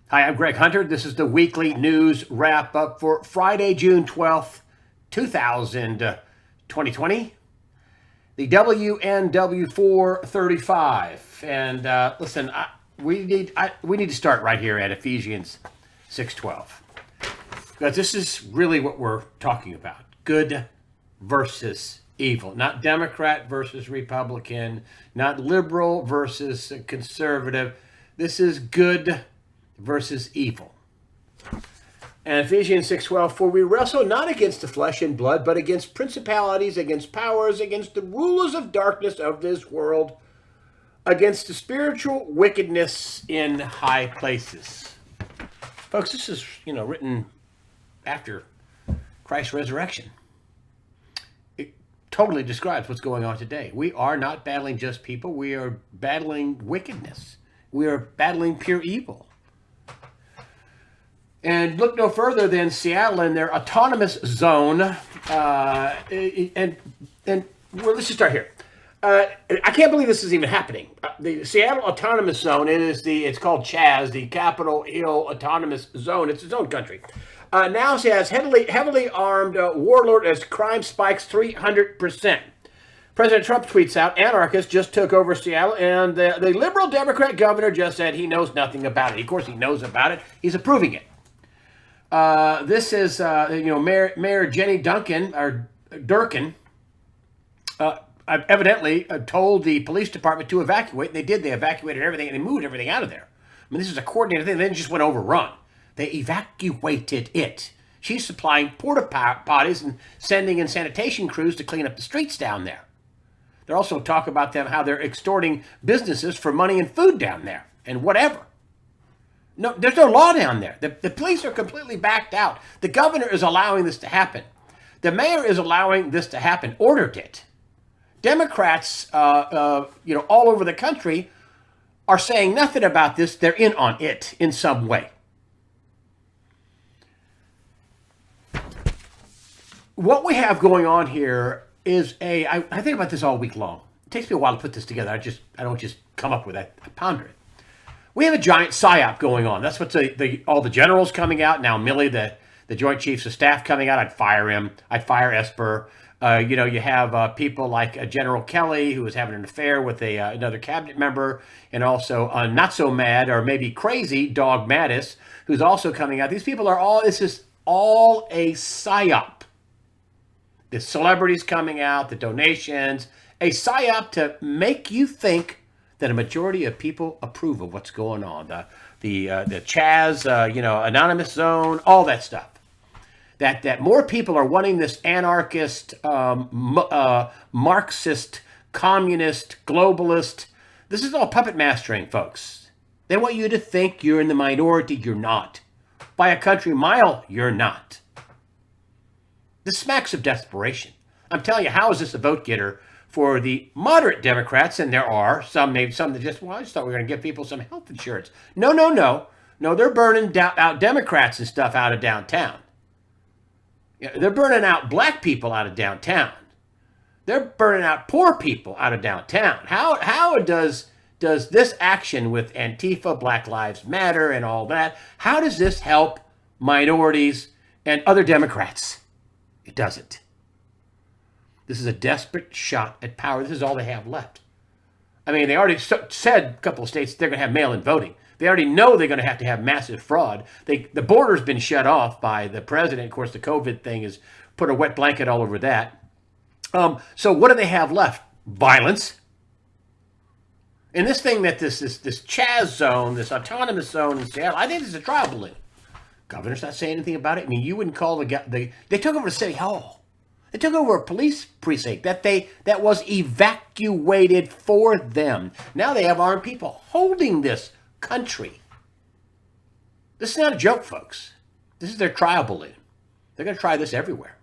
Hi, I'm Greg Hunter. This is the weekly news wrap up for Friday, June 12th, 2020. The WNW 435. And listen, we need to start right here at Ephesians 6:12. Because this is really what we're talking about. Good versus evil. Not Democrat versus Republican, not liberal versus conservative. This is good versus evil. And Ephesians 6:12, for we wrestle not against the flesh and blood, but against principalities, against powers, against the rulers of darkness of this world, against the spiritual wickedness in high places. Folks, this is, written after Christ's resurrection. It totally describes what's going on today. We are not battling just people. We are battling wickedness. We are battling pure evil. And look no further than Seattle and their autonomous zone. Let's just start here. I can't believe this is even happening. The Seattle Autonomous Zone it's called Chaz, the Capitol Hill Autonomous Zone. It's its own country. Now she has heavily armed warlord as crime spikes 300%. President Trump tweets out, anarchists just took over Seattle, and the liberal Democrat governor just said he knows nothing about it. Of course, he knows about it. He's approving it. This is, Mayor Jenny Durkin, evidently told the police department to evacuate. They did. They evacuated everything, and they moved everything out of there. I mean, this is a coordinated thing. They didn't just went overrun. They evacuated it. She's supplying porta potties and sending in sanitation crews to clean up the streets down there. They're also talk about how they're extorting businesses for money and food down there and whatever. No, there's no law down there. The police are completely backed out. The governor is allowing this to happen. The mayor is allowing this to happen, ordered it. Democrats, all over the country are saying nothing about this. They're in on it in some way. What we have going on here is I think about this all week long. It takes me a while to put this together. I don't just come up with it. I ponder it. We have a giant psyop going on. That's what all the generals coming out now. Milley, the Joint Chiefs of Staff, coming out. I'd fire him. I'd fire Esper. You have people like General Kelly, who is having an affair with another cabinet member, and also not so mad or maybe crazy Dog Mattis, who's also coming out. These people are all. This is all a psyop. The celebrities coming out, the donations, a psyop to make you think that a majority of people approve of what's going on. The Chaz, anonymous zone, all that stuff. That more people are wanting this anarchist, Marxist, communist, globalist. This is all puppet mastering, folks. They want you to think you're in the minority. You're not. By a country mile, you're not. This smacks of desperation. I'm telling you, how is this a vote getter for the moderate Democrats? And there are some that just, I just thought we were going to give people some health insurance. No. No, they're burning out Democrats and stuff out of downtown. They're burning out black people out of downtown. They're burning out poor people out of downtown. How does this action with Antifa, Black Lives Matter, and all that, how does this help minorities and other Democrats? It doesn't. This is a desperate shot at power. This is all they have left. I mean, they already said a couple of states they're going to have mail-in voting. They already know they're going to have massive fraud. The border's been shut off by the president. Of course, the COVID thing has put a wet blanket all over that. So what do they have left? Violence. And this thing that this Chaz zone, this autonomous zone in Seattle, I think this is a trial balloon. Governor's not saying anything about it. I mean, you wouldn't call they took over City Hall. They took over a police precinct that was evacuated for them. Now they have armed people holding this country. This is not a joke, folks. This is their trial balloon. They're going to try this everywhere.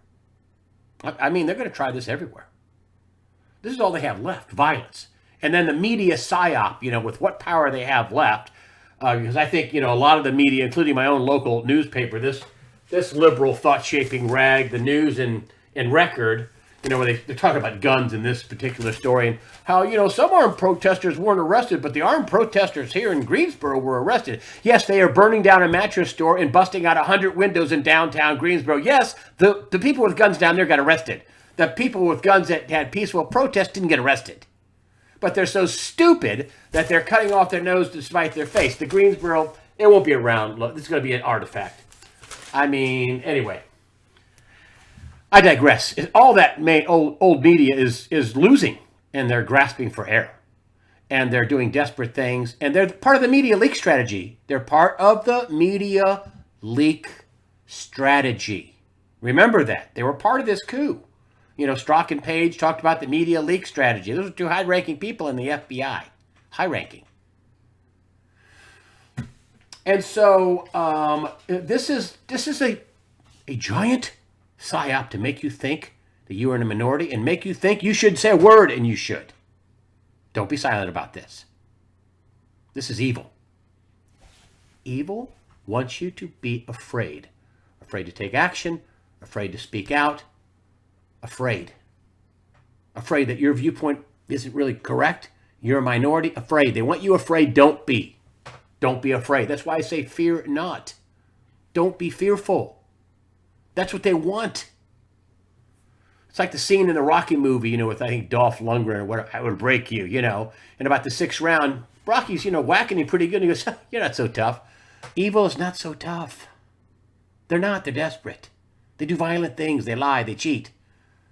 I mean, they're going to try this everywhere. This is all they have left, violence. And then the media psyop, with what power they have left. Because I think, a lot of the media, including my own local newspaper, this liberal thought-shaping rag, the News and Record, You know, where they're talking about guns in this particular story and how, you know, some armed protesters weren't arrested, but the armed protesters here in Greensboro were arrested. Yes, they are burning down a mattress store and busting out 100 windows in downtown Greensboro. Yes, the people with guns down there got arrested. The people with guns that had peaceful protests didn't get arrested. But they're so stupid that they're cutting off their nose to spite their face. The Greensboro, it won't be around. Look, this is going to be an artifact. I mean, anyway. I digress. All that old media is losing, and they're grasping for air. And they're doing desperate things, and they're part of the media leak strategy. They're part of the media leak strategy. Remember that. They were part of this coup. You know, Strzok and Page talked about the media leak strategy. Those are two high-ranking people in the FBI. High-ranking. And so this is a giant psyop to make you think that you are in a minority and make you think you should say a word, and you should. Don't be silent about this. This is evil. Evil wants you to be afraid. Afraid to take action, afraid to speak out, afraid. Afraid that your viewpoint isn't really correct. You're a minority, afraid. They want you afraid. Don't be. Don't be afraid. That's why I say fear not. Don't be fearful. That's what they want. It's like the scene in the Rocky movie, you know, with, I think, Dolph Lundgren or whatever, I would break you, you know. And about the 6th round, Rocky's, you know, whacking him pretty good. And he goes, you're not so tough. Evil is not so tough. They're not. They're desperate. They do violent things. They lie. They cheat.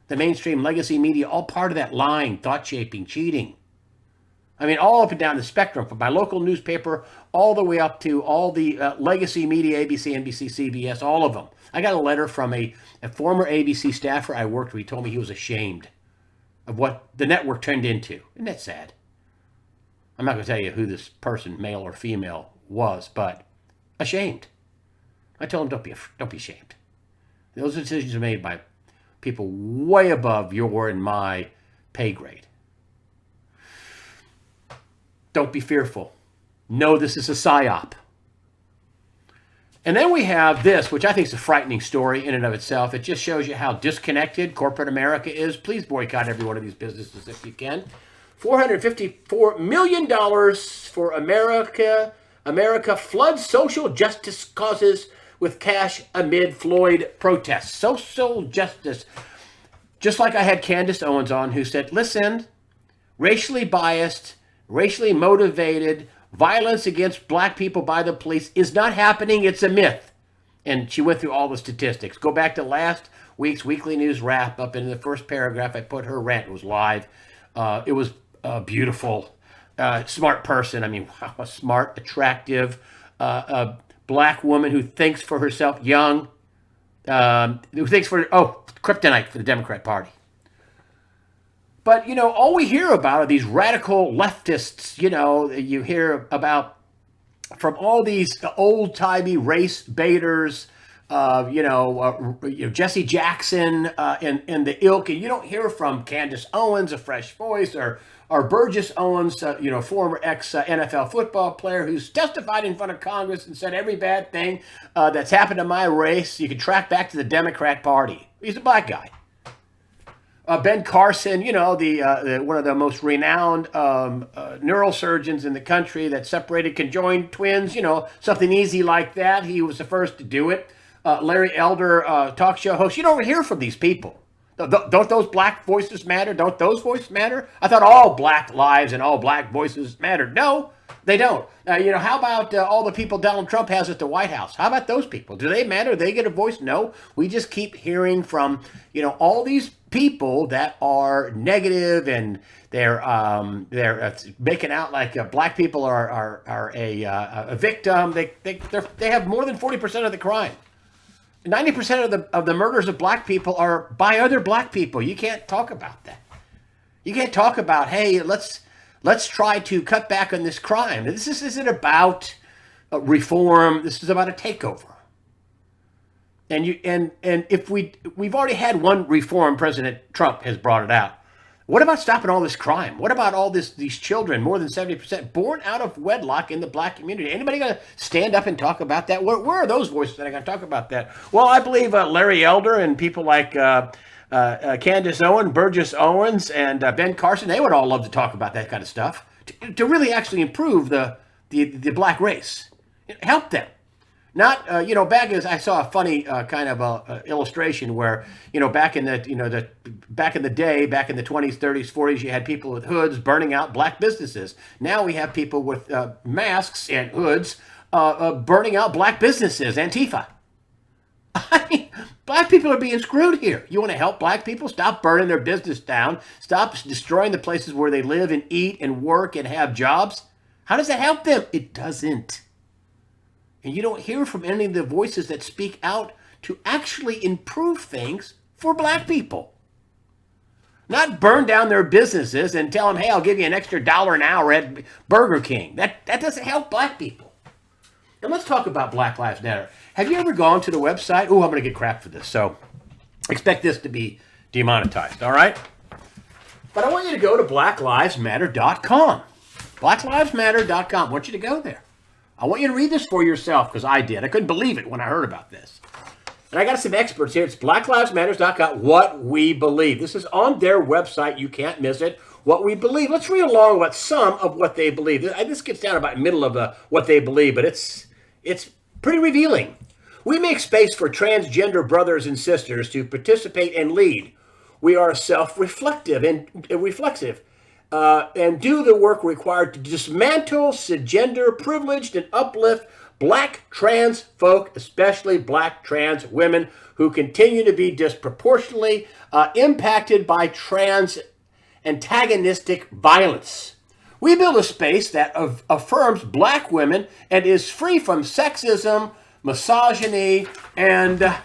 The mainstream legacy media, all part of that lying, thought-shaping, cheating. I mean, all up and down the spectrum, from my local newspaper all the way up to all the legacy media, ABC, NBC, CBS, all of them. I got a letter from a former ABC staffer I worked with. He told me he was ashamed of what the network turned into. Isn't that sad? I'm not going to tell you who this person, male or female, was, but ashamed. I told him, don't be ashamed. Those decisions are made by people way above your and my pay grade. Don't be fearful. Know this is a psyop. And then we have this, which I think is a frightening story in and of itself. It just shows you how disconnected corporate America is. Please boycott every one of these businesses if you can. $454 million for America. America floods social justice causes with cash amid Floyd protests. Social justice. Just like I had Candace Owens on, who said, listen, racially biased, racially motivated violence against black people by the police is not happening. It's a myth. And she went through all the statistics. Go back to last week's Weekly News wrap up in the first paragraph. I put her rant. It was live. It was beautiful. Smart person. I mean, wow, a smart, attractive, a black woman who thinks for herself, young, who thinks for, kryptonite for the Democrat Party. But, you know, all we hear about are these radical leftists, you know, you hear about from all these old-timey race baiters, Jesse Jackson and the ilk, and you don't hear from Candace Owens, a fresh voice, or Burgess Owens, former ex-NFL football player who's testified in front of Congress and said every bad thing that's happened to my race, you can track back to the Democrat Party. He's a black guy. Ben Carson, you know, the one of the most renowned neurosurgeons in the country that separated conjoined twins, you know, something easy like that. He was the first to do it. Larry Elder, talk show host. You don't hear from these people. Don't those black voices matter? Don't those voices matter? I thought all black lives and all black voices mattered. No, they don't. How about all the people Donald Trump has at the White House? How about those people? Do they matter? They get a voice? No. We just keep hearing from, all these people that are negative, and they're making out like black people are a victim. They have more than 40% of the crime. 90% of the murders of black people are by other black people. You can't talk about that. You can't talk about, hey, let's try to cut back on this crime. This isn't about reform. This is about a takeover. And if we've already had one reform, President Trump has brought it out. What about stopping all this crime? What about all these children, more than 70%, born out of wedlock in the black community? Anybody going to stand up and talk about that? Where are those voices that are going to talk about that? Well, I believe Larry Elder and people like Candace Owen, Burgess Owens, and Ben Carson, they would all love to talk about that kind of stuff to really actually improve the black race. Help them. Not, back as I saw a funny kind of illustration where, back in back in the day, back in the 20s, 30s, 40s, you had people with hoods burning out black businesses. Now we have people with masks and hoods burning out black businesses, Antifa. I mean, black people are being screwed here. You want to help black people? Stop burning their business down. Stop destroying the places where they live and eat and work and have jobs. How does that help them? It doesn't. And you don't hear from any of the voices that speak out to actually improve things for black people. Not burn down their businesses and tell them, hey, I'll give you an extra $1 an hour at Burger King. That doesn't help black people. And let's talk about Black Lives Matter. Have you ever gone to the website? Oh, I'm going to get crap for this, so expect this to be demonetized, all right? But I want you to go to blacklivesmatter.com. blacklivesmatter.com. I want you to go there. I want you to read this for yourself, because I did. I couldn't believe it when I heard about this. And I got some experts here. It's blacklivesmatters.com, what we believe. This is on their website. You can't miss it. What we believe. Let's read along with some of what they believe. This gets down about the middle of what they believe, but it's pretty revealing. We make space for transgender brothers and sisters to participate and lead. We are self-reflective and reflexive. And do the work required to dismantle cisgender privileged and uplift black trans folk, especially black trans women who continue to be disproportionately impacted by trans antagonistic violence. We build a space that affirms black women and is free from sexism, misogyny, and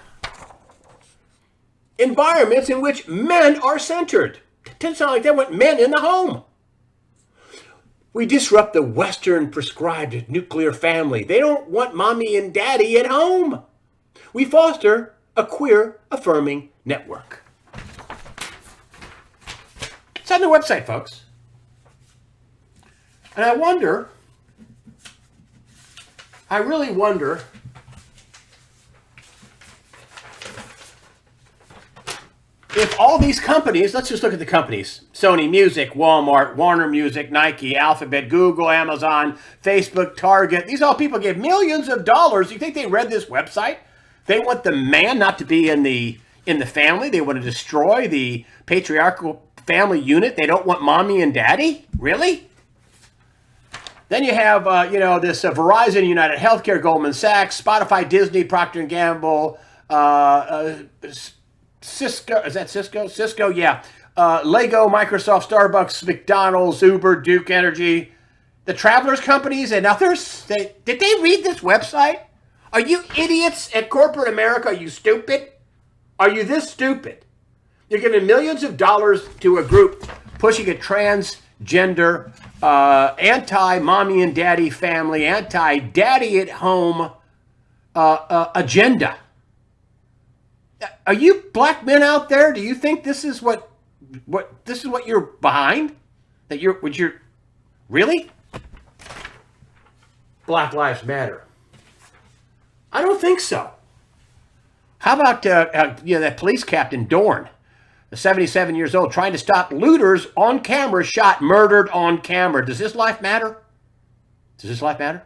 environments in which men are centered. It tends to sound like they want men in the home. We disrupt the Western prescribed nuclear family. They don't want mommy and daddy at home. We foster a queer affirming network. It's on their website, folks. And I really wonder if all these companies, let's just look at the companies, Sony Music, Walmart, Warner Music, Nike, Alphabet, Google, Amazon, Facebook, Target, these all people give millions of dollars. You think they read this website? They want the man not to be in the family. They want to destroy the patriarchal family unit. They don't want mommy and daddy? Really? Then you have, this Verizon, United Healthcare, Goldman Sachs, Spotify, Disney, Procter & Gamble, Cisco, is that Cisco? Cisco, yeah. Lego, Microsoft, Starbucks, McDonald's, Uber, Duke Energy, the Travelers companies, and others. Did they read this website? Are you idiots at corporate America? Are you stupid? Are you this stupid? You're giving millions of dollars to a group pushing a transgender, anti-mommy and daddy family, anti-daddy at home agenda. Are you black men out there? Do you think this is what you're behind? That you're really? Black Lives Matter. I don't think so. How about that police captain Dorn, 77 years old, trying to stop looters on camera, shot, murdered on camera. Does his life matter? Does his life matter?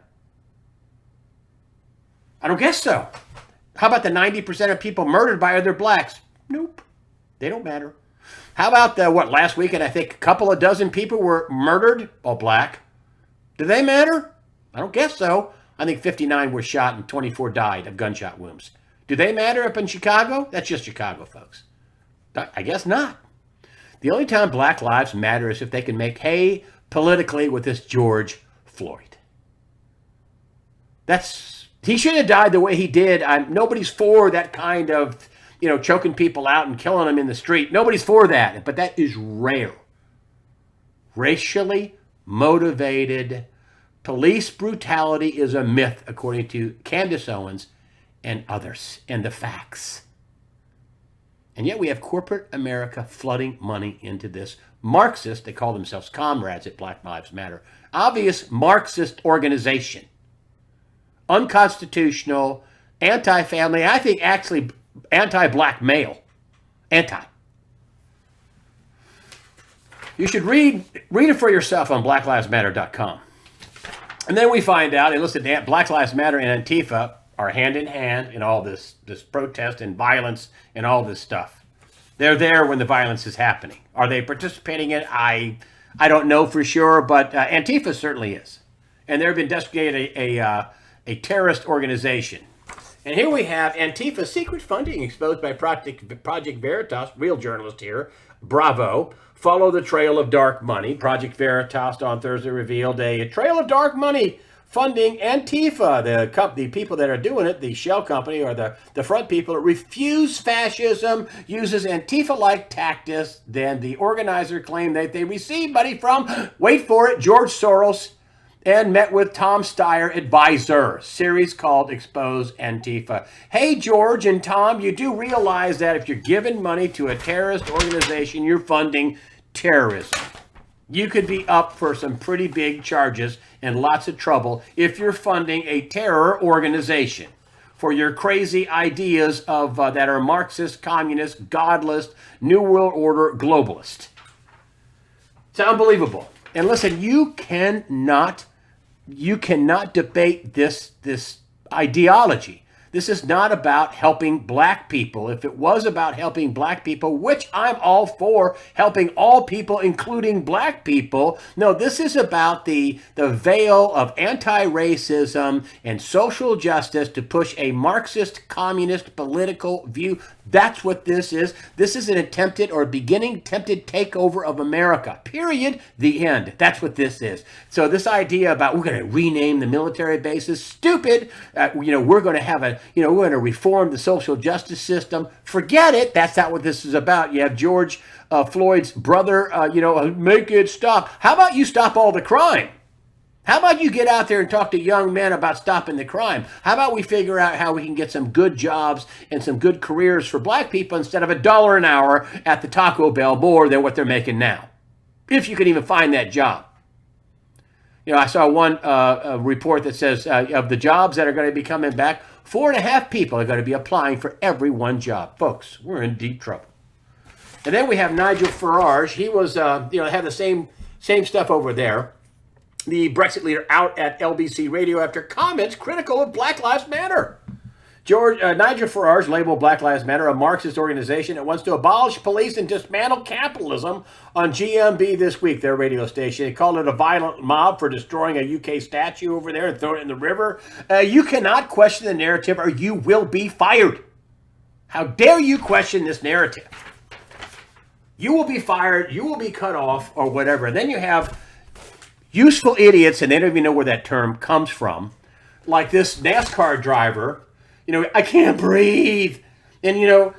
I don't guess so. How about the 90% of people murdered by other blacks? Nope. They don't matter. How about last weekend, I think a couple of dozen people were murdered, all black. Do they matter? I don't guess so. I think 59 were shot and 24 died of gunshot wounds. Do they matter up in Chicago? That's just Chicago, folks. I guess not. The only time black lives matter is if they can make hay politically with this George Floyd. He should have died the way he did. Nobody's for that kind of, choking people out and killing them in the street. Nobody's for that, but that is rare. Racially motivated police brutality is a myth, according to Candace Owens and others, and the facts. And yet we have corporate America flooding money into this Marxist, they call themselves comrades at Black Lives Matter, obvious Marxist organization. Unconstitutional, anti-family, I think actually anti-black male. Anti. You should read it for yourself on blacklivesmatter.com. And then we find out, and listen, Black Lives Matter and Antifa are hand in hand in all this protest and violence and all this stuff. They're there when the violence is happening. Are they participating in it? I don't know for sure, but Antifa certainly is. And they've been designated a terrorist organization. And here we have Antifa secret funding exposed by Project Veritas, real journalist here, Bravo. Follow the trail of dark money. Project Veritas on Thursday revealed a trail of dark money funding Antifa. The people that are doing it, the shell company or the front people, refuse fascism, uses Antifa-like tactics. Then the organizer claimed that they received money from, wait for it, George Soros, and met with Tom Steyer, advisor. Series called Expose Antifa. Hey, George and Tom, you do realize that if you're giving money to a terrorist organization, you're funding terrorism. You could be up for some pretty big charges and lots of trouble if you're funding a terror organization for your crazy ideas of that are Marxist, communist, godless, New World Order, globalist. It's unbelievable. And listen, you cannot debate this ideology. This is not about helping black people. If it was about helping black people, which I'm all for, helping all people, including black people, no, this is about the veil of anti-racism and social justice to push a Marxist, communist political view. That's what this is. This is an attempted or beginning attempted takeover of America. Period. The end. That's what this is. So this idea about we're going to rename the military bases, stupid. We're going to have we're going to reform the social justice system. Forget it. That's not what this is about. You have George Floyd's brother, make it stop. How about you stop all the crime? How about you get out there and talk to young men about stopping the crime? How about we figure out how we can get some good jobs and some good careers for black people instead of $1 an hour at the Taco Bell more than what they're making now? If you can even find that job. I saw one report that says of the jobs that are going to be coming back, 4.5 people are going to be applying for every one job. Folks, we're in deep trouble. And then we have Nigel Farage. He was, had the same stuff over there. The Brexit leader out at LBC Radio after comments critical of Black Lives Matter. Nigel Farage labeled Black Lives Matter a Marxist organization that wants to abolish police and dismantle capitalism on GMB this week, their radio station. He called it a violent mob for destroying a UK statue over there and throwing it in the river. You cannot question the narrative or you will be fired. How dare you question this narrative? You will be fired, you will be cut off, or whatever. And then you have useful idiots, and they don't even know where that term comes from, like this NASCAR driver. I can't breathe. And,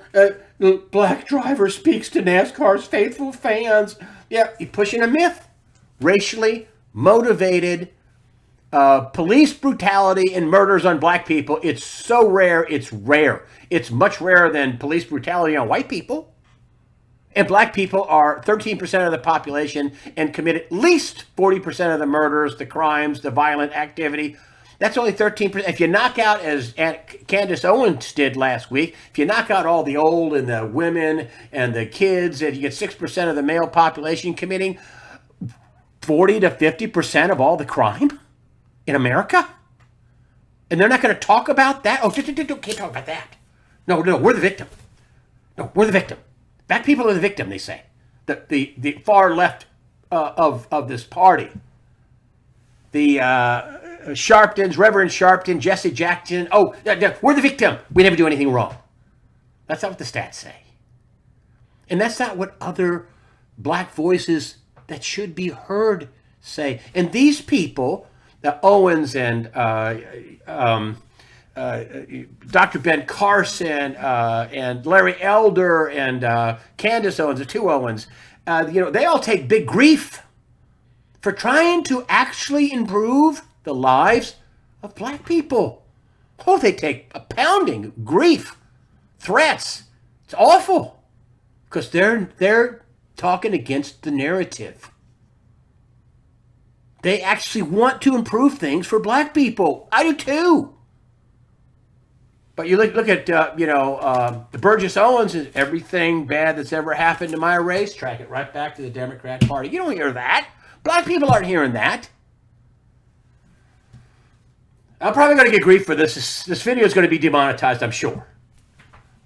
black driver speaks to NASCAR's faithful fans. Yeah, you're pushing a myth. Racially motivated police brutality and murders on black people. It's so rare, it's rare. It's much rarer than police brutality on white people. And black people are 13% of the population and commit at least 40% of the murders, the crimes, the violent activity. That's only 13%. If you knock out, as Candace Owens did last week, if you knock out all the old and the women and the kids, and you get 6% of the male population committing 40 to 50% of all the crime in America? And they're not going to talk about that? Oh, can't talk about that. No, we're the victim. No, we're the victim. Black people are the victim, they say. The far left of this party. The Sharptons, Reverend Sharpton, Jesse Jackson. Oh, we're the victim. We never do anything wrong. That's not what the stats say. And that's not what other black voices that should be heard say. And these people, the Owens and Dr. Ben Carson and Larry Elder and Candace Owens, the two Owens, they all take big grief for trying to actually improve the lives of black people. Oh, they take a pounding, grief, threats. It's awful because they're talking against the narrative. They actually want to improve things for black people. I do too. But you look at, the Burgess Owens and everything bad that's ever happened to my race, track it right back to the Democrat Party. You don't hear that. Black people aren't hearing that. I'm probably going to get grief for this. This video is going to be demonetized, I'm sure.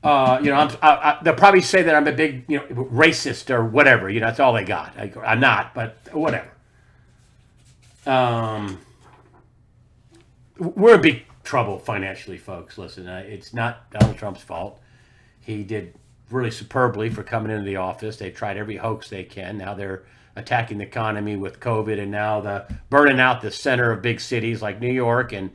They'll probably say that I'm a big, racist or whatever. That's all they got. I'm not, but whatever. We're in big trouble financially, folks. Listen, it's not Donald Trump's fault. He did really superbly for coming into the office. They've tried every hoax they can. Now they're attacking the economy with COVID, and now the burning out the center of big cities like New York and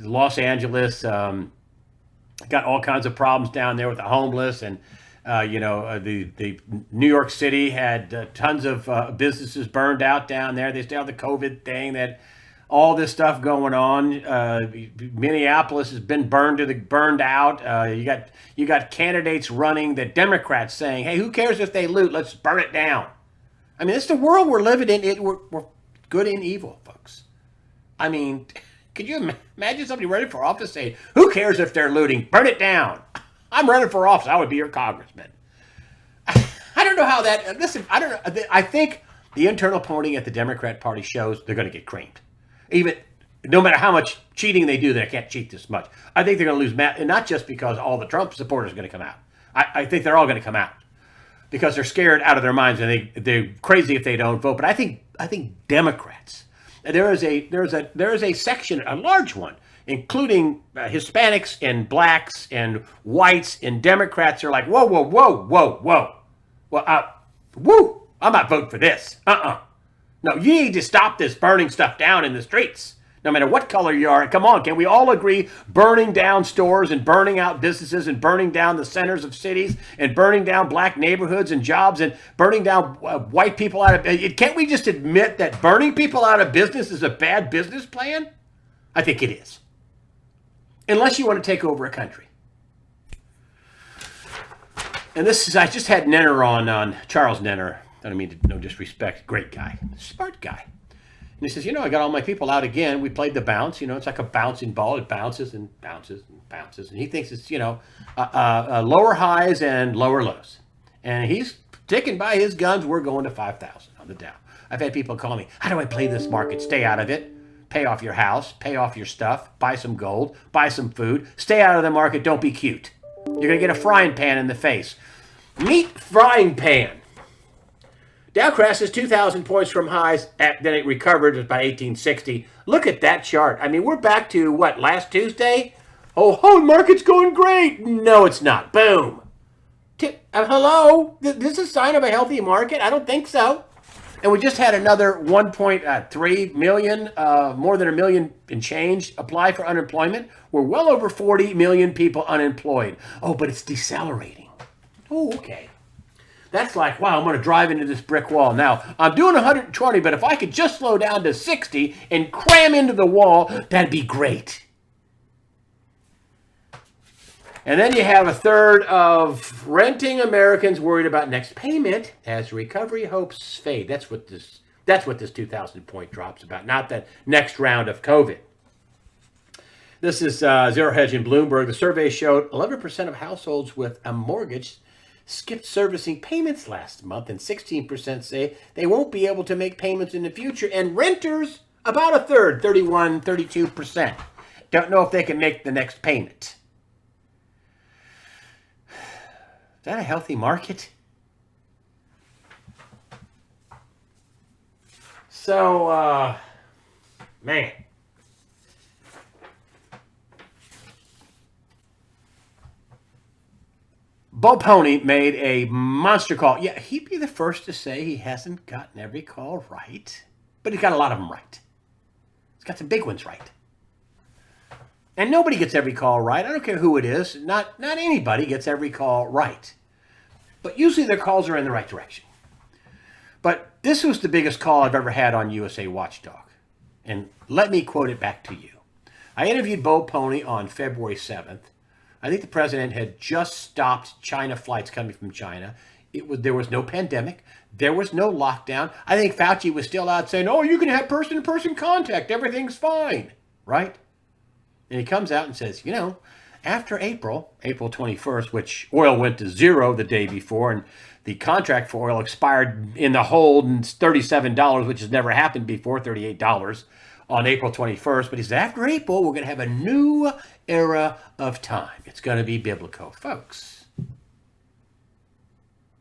Los Angeles. Got all kinds of problems down there with the homeless, and the New York City had tons of businesses burned out down there. They still have the COVID thing, that all this stuff going on. Minneapolis has been burned out. You got candidates running, the Democrats saying, "Hey, who cares if they loot? Let's burn it down." I mean, it's the world we're living in. We're good and evil, folks. I mean, could you imagine somebody running for office saying, "Who cares if they're looting? Burn it down"? I'm running for office. I would be your congressman. I don't know how that. Listen, I don't know. I think the internal polling at the Democrat Party shows they're going to get creamed. Even no matter how much cheating they do, they can't cheat this much. I think they're going to lose and not just because all the Trump supporters are going to come out. I think they're all going to come out because they're scared out of their minds, and they're crazy if they don't vote. But I think Democrats. There is a section, a large one, including Hispanics and blacks and whites and Democrats are like, whoa, whoa, whoa, whoa, whoa. Well, I'm not voting for this. No, you need to stop this burning stuff down in the streets. No matter what color you are. Come on, can we all agree burning down stores and burning out businesses and burning down the centers of cities and burning down black neighborhoods and jobs and burning down white people out of... Can't we just admit that burning people out of business is a bad business plan? I think it is. Unless you want to take over a country. And I just had Nenner on Charles Nenner. I don't mean to, no disrespect. Great guy. Smart guy. And he says, I got all my people out again. We played the bounce. It's like a bouncing ball. It bounces and bounces and bounces. And he thinks it's, lower highs and lower lows. And he's sticking by his guns. We're going to 5,000 on the Dow. I've had people call me, how do I play this market? Stay out of it. Pay off your house. Pay off your stuff. Buy some gold. Buy some food. Stay out of the market. Don't be cute. You're going to get a frying pan in the face. Meet frying pan. Dow crashes 2,000 points from highs, then it recovered by 1860. Look at that chart. I mean, we're back to, last Tuesday? Oh, market's going great. No, it's not. Boom. Hello? This is a sign of a healthy market? I don't think so. And we just had another 1.3 million, more than a million and change, apply for unemployment. We're well over 40 million people unemployed. Oh, but it's decelerating. Oh, okay. That's like, wow, I'm going to drive into this brick wall. Now, I'm doing 120, but if I could just slow down to 60 and cram into the wall, that'd be great. And then you have a third of renting Americans worried about next payment as recovery hopes fade. That's what this 2,000 point drop's about, not that next round of COVID. This is Zero Hedge in Bloomberg. The survey showed 11% of households with a mortgage skipped servicing payments last month, and 16% say they won't be able to make payments in the future. And renters, about a third, 32%, don't know if they can make the next payment. Is that a healthy market? So, man. Bo Pony made a monster call. Yeah, he'd be the first to say he hasn't gotten every call right, but he's got a lot of them right. He's got some big ones right. And nobody gets every call right. I don't care who it is. Not anybody gets every call right. But usually their calls are in the right direction. But this was the biggest call I've ever had on USA Watchdog. And let me quote it back to you. I interviewed Bo Pony on February 7th. I think the president had just stopped China flights coming from China. There was no pandemic. There was no lockdown. I think Fauci was still out saying, oh, you can have person-to-person contact. Everything's fine, right? And he comes out and says, after April 21st, which oil went to zero the day before, and the contract for oil expired in the hold, and it's $37, which has never happened before, $38 on April 21st. But he said, after April, we're going to have a new era of time. It's going to be biblical, folks.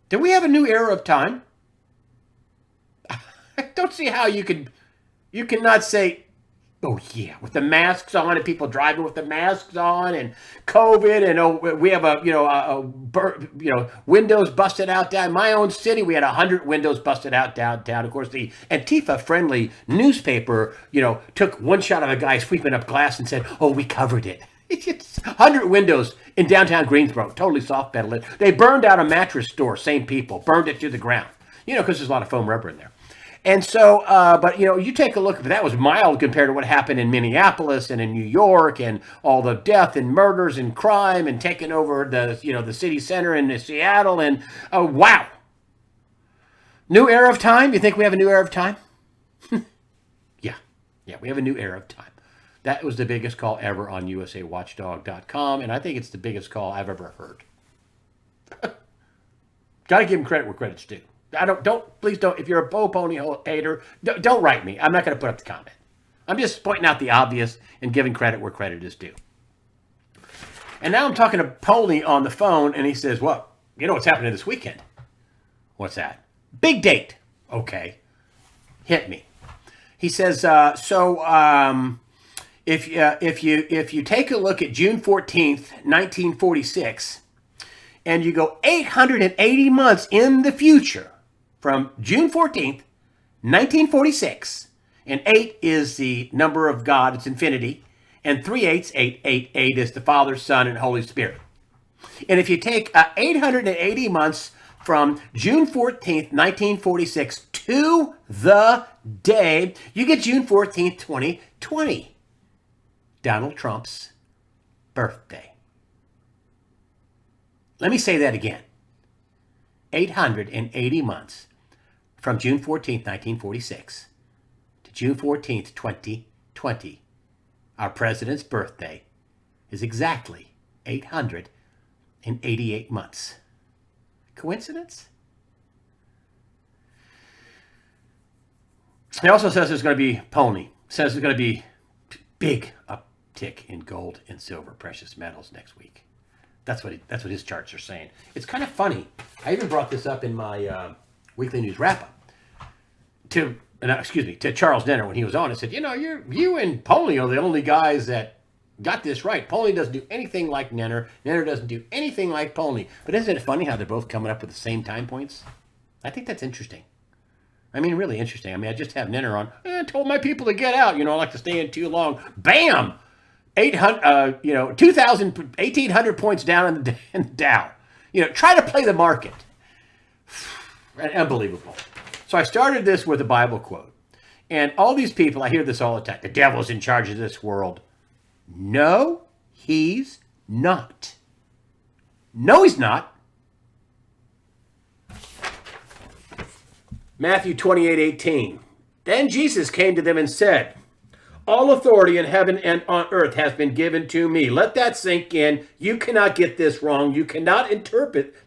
Do we have a new era of time? I don't see how you cannot say, oh yeah, with the masks on and people driving with the masks on and COVID and we have windows busted out down my own city. We had 100 windows busted out downtown. Of course, the Antifa-friendly newspaper, took one shot of a guy sweeping up glass and said, "Oh, we covered it." It's 100 windows in downtown Greensboro, totally soft pedal it. They burned out a mattress store, same people, burned it to the ground, because there's a lot of foam rubber in there. And so, but you take a look, but that was mild compared to what happened in Minneapolis and in New York and all the death and murders and crime and taking over the city center in Seattle and wow. New era of time? You think we have a new era of time? Yeah, we have a new era of time. That was the biggest call ever on USAWatchdog.com, and I think it's the biggest call I've ever heard. Got to give him credit where credit's due. Please don't, if you're a Bo Pony hater, don't write me. I'm not going to put up the comment. I'm just pointing out the obvious and giving credit where credit is due. And now I'm talking to Pony on the phone, and he says, well, you know what's happening this weekend? What's that? Big date. Okay. Hit me. He says, if you take a look at June 14th, 1946, and you go 880 months in the future, from June 14th, 1946, and 8 is the number of God, it's infinity, and 3/8, 8 is the Father, Son, and Holy Spirit. And if you take 880 months from June 14th, 1946 to the day, you get June 14th, 2020, Donald Trump's birthday. Let me say that again. 880 months from June 14th, 1946 to June 14th, 2020. Our president's birthday is exactly 888 months. Coincidence? He also says there's going to be says there's going to be big uptick in gold and silver precious metals next week. That's what his charts are saying. It's kind of funny. I even brought this up in my weekly news wrap-up to Charles Nenner when he was on. I said, you and Pony are the only guys that got this right. Pony doesn't do anything like Nenner. Nenner doesn't do anything like Pony. But isn't it funny how they're both coming up with the same time points? I think that's interesting. I mean, really interesting. I mean, I just have Nenner on. I told my people to get out. I like to stay in too long. Bam! 1,800 points down in the Dow. Try to play the market. Unbelievable. So I started this with a Bible quote. And all these people, I hear this all the time. The devil's in charge of this world. No, he's not. No, he's not. Matthew 28:18. Then Jesus came to them and said, all authority in heaven and on earth has been given to me. Let that sink in. You cannot get this wrong. You cannot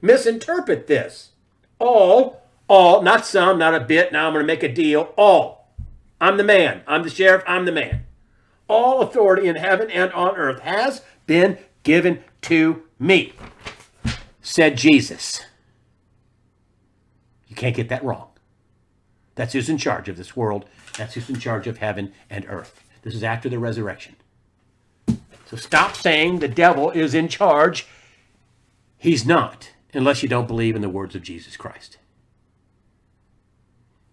misinterpret this. All, not some, not a bit. Now I'm going to make a deal. All. I'm the man. I'm the sheriff. I'm the man. All authority in heaven and on earth has been given to me, said Jesus. You can't get that wrong. That's who's in charge of this world. That's who's in charge of heaven and earth. This is after the resurrection. So stop saying the devil is in charge. He's not, unless you don't believe in the words of Jesus Christ.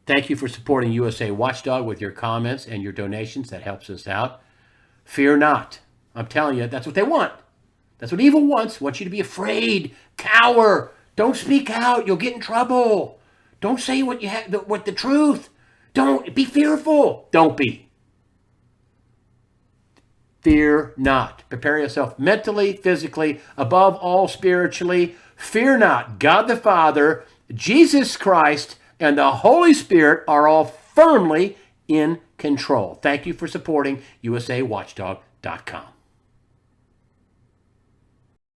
Thank you for supporting USA Watchdog with your comments and your donations. That helps us out. Fear not. I'm telling you, that's what they want. That's what evil wants. Wants you to be afraid, cower. Don't speak out. You'll get in trouble. Don't say what the truth. Don't be fearful. Don't be. Fear not. Prepare yourself mentally, physically, above all spiritually. Fear not. God the Father, Jesus Christ, and the Holy Spirit are all firmly in control. Thank you for supporting USAWatchdog.com.